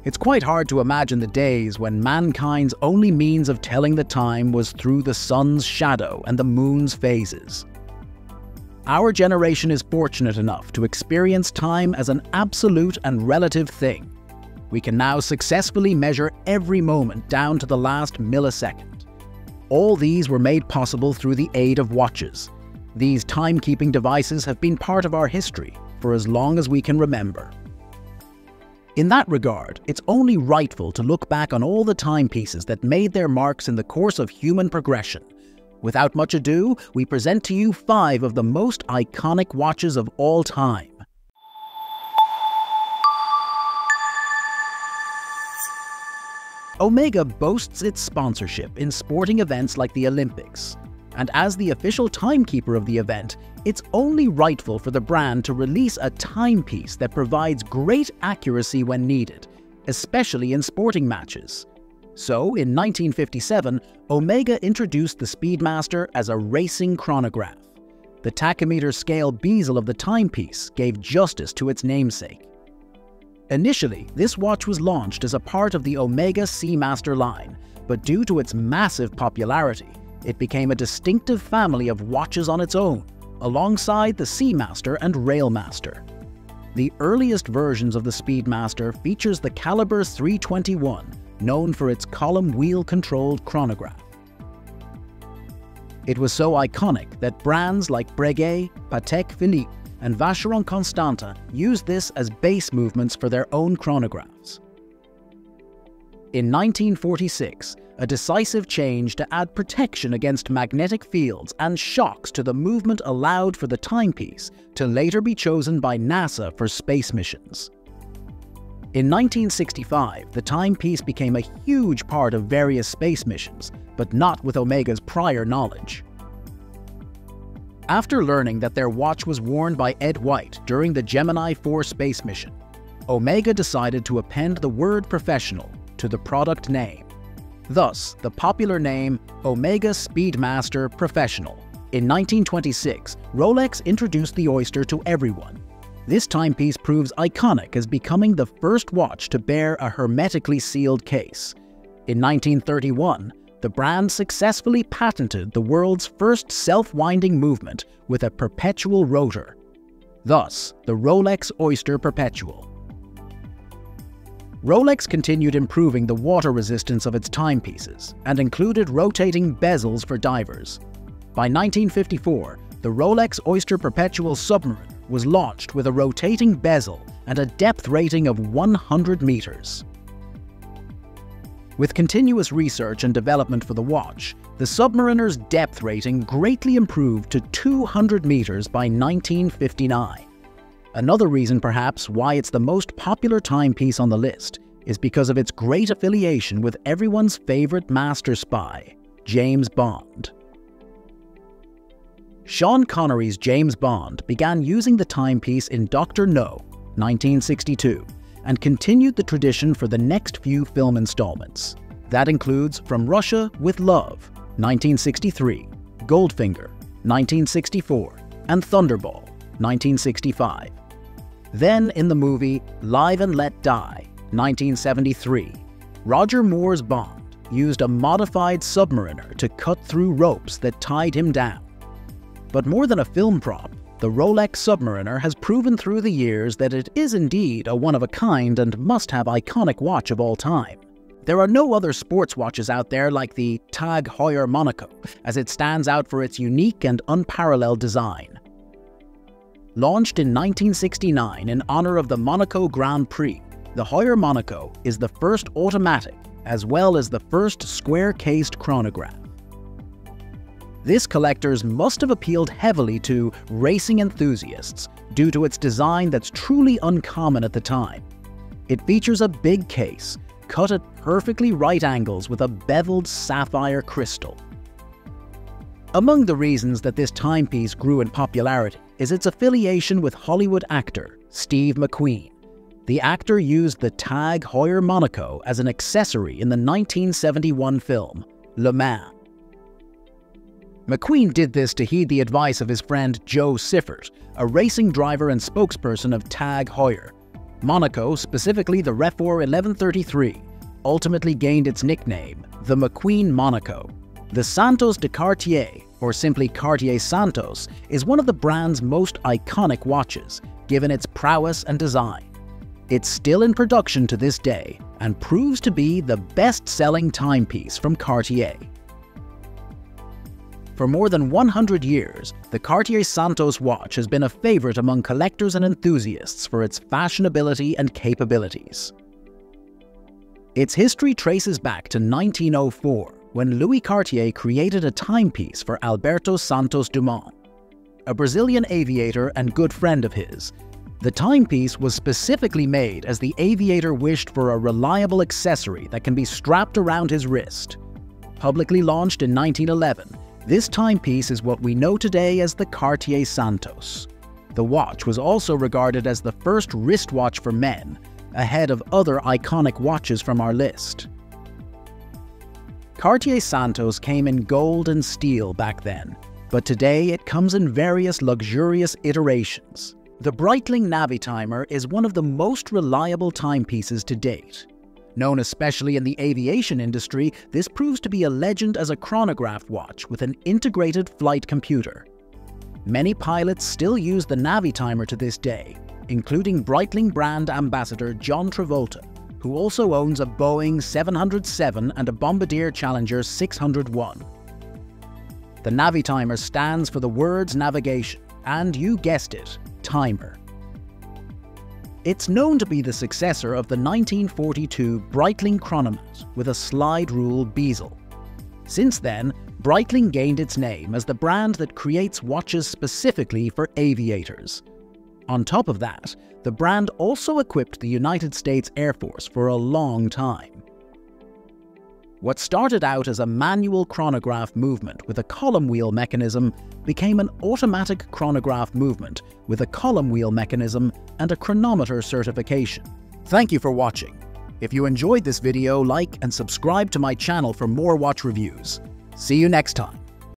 It's quite hard to imagine the days when mankind's only means of telling the time was through the sun's shadow and the moon's phases. Our generation is fortunate enough to experience time as an absolute and relative thing. We can now successfully measure every moment down to the last millisecond. All these were made possible through the aid of watches. These timekeeping devices have been part of our history for as long as we can remember. In that regard, it's only rightful to look back on all the timepieces that made their marks in the course of human progression. Without much ado, we present to you 5 of the most iconic watches of all time. Omega boasts its sponsorship in sporting events like the Olympics, and as the official timekeeper of the event, it's only rightful for the brand to release a timepiece that provides great accuracy when needed, especially in sporting matches. So, in 1957, Omega introduced the Speedmaster as a racing chronograph. The tachymeter scale bezel of the timepiece gave justice to its namesake. Initially, this watch was launched as a part of the Omega Seamaster line, but due to its massive popularity, it became a distinctive family of watches on its own, alongside the Seamaster and Railmaster. The earliest versions of the Speedmaster features the caliber 321, known for its column wheel-controlled chronograph. It was so iconic that brands like Breguet, Patek Philippe, and Vacheron Constantin used this as base movements for their own chronographs. In 1946, a decisive change to add protection against magnetic fields and shocks to the movement allowed for the timepiece to later be chosen by NASA for space missions. In 1965, the timepiece became a huge part of various space missions, but not with Omega's prior knowledge. After learning that their watch was worn by Ed White during the Gemini 4 space mission, Omega decided to append the word professional to the product name. Thus, the popular name Omega Speedmaster Professional. In 1926, Rolex introduced the Oyster to everyone. This timepiece proves iconic as becoming the first watch to bear a hermetically sealed case. In 1931, the brand successfully patented the world's first self-winding movement with a perpetual rotor. Thus, the Rolex Oyster Perpetual. Rolex continued improving the water resistance of its timepieces and included rotating bezels for divers. By 1954, the Rolex Oyster Perpetual Submariner was launched with a rotating bezel and a depth rating of 100 meters. With continuous research and development for the watch, the Submariner's depth rating greatly improved to 200 meters by 1959. Another reason perhaps why it's the most popular timepiece on the list is because of its great affiliation with everyone's favorite master spy, James Bond. Sean Connery's James Bond began using the timepiece in Dr. No, 1962, and continued the tradition for the next few film installments. That includes From Russia with Love, 1963, Goldfinger, 1964, and Thunderball, 1965. Then in the movie Live and Let Die, 1973, Roger Moore's Bond used a modified submariner to cut through ropes that tied him down. But more than a film prop, the Rolex Submariner has proven through the years that it is indeed a one-of-a-kind and must-have iconic watch of all time. There are no other sports watches out there like the TAG Heuer Monaco, as it stands out for its unique and unparalleled design. Launched in 1969 in honor of the Monaco Grand Prix, the Heuer Monaco is the first automatic as well as the first square-cased chronograph. This collector's must have appealed heavily to racing enthusiasts due to its design that's truly uncommon at the time. It features a big case, cut at perfectly right angles with a beveled sapphire crystal. Among the reasons that this timepiece grew in popularity is its affiliation with Hollywood actor Steve McQueen. The actor used the TAG Heuer Monaco as an accessory in the 1971 film Le Mans. McQueen did this to heed the advice of his friend Joe Siffert, a racing driver and spokesperson of TAG Heuer. Monaco, specifically the Refor 1133, ultimately gained its nickname, the McQueen Monaco. The Santos de Cartier, or simply Cartier Santos, is one of the brand's most iconic watches, given its prowess and design. It's still in production to this day and proves to be the best-selling timepiece from Cartier. For more than 100 years, the Cartier Santos watch has been a favorite among collectors and enthusiasts for its fashionability and capabilities. Its history traces back to 1904, when Louis Cartier created a timepiece for Alberto Santos Dumont, a Brazilian aviator and good friend of his. The timepiece was specifically made as the aviator wished for a reliable accessory that can be strapped around his wrist. Publicly launched in 1911, this timepiece is what we know today as the Cartier Santos. The watch was also regarded as the first wristwatch for men, ahead of other iconic watches from our list. Cartier Santos came in gold and steel back then, but today it comes in various luxurious iterations. The Breitling Navitimer is one of the most reliable timepieces to date. Known especially in the aviation industry, this proves to be a legend as a chronograph watch with an integrated flight computer. Many pilots still use the Navitimer to this day, including Breitling brand ambassador John Travolta, who also owns a Boeing 707 and a Bombardier Challenger 601. The Navitimer stands for the words navigation and, you guessed it, timer. It's known to be the successor of the 1942 Breitling chronomat with a slide rule bezel. Since then, Breitling gained its name as the brand that creates watches specifically for aviators. On top of that, the brand also equipped the United States Air Force for a long time. What started out as a manual chronograph movement with a column wheel mechanism became an automatic chronograph movement with a column wheel mechanism and a chronometer certification. Thank you for watching. If you enjoyed this video, like and subscribe to my channel for more watch reviews. See you next time.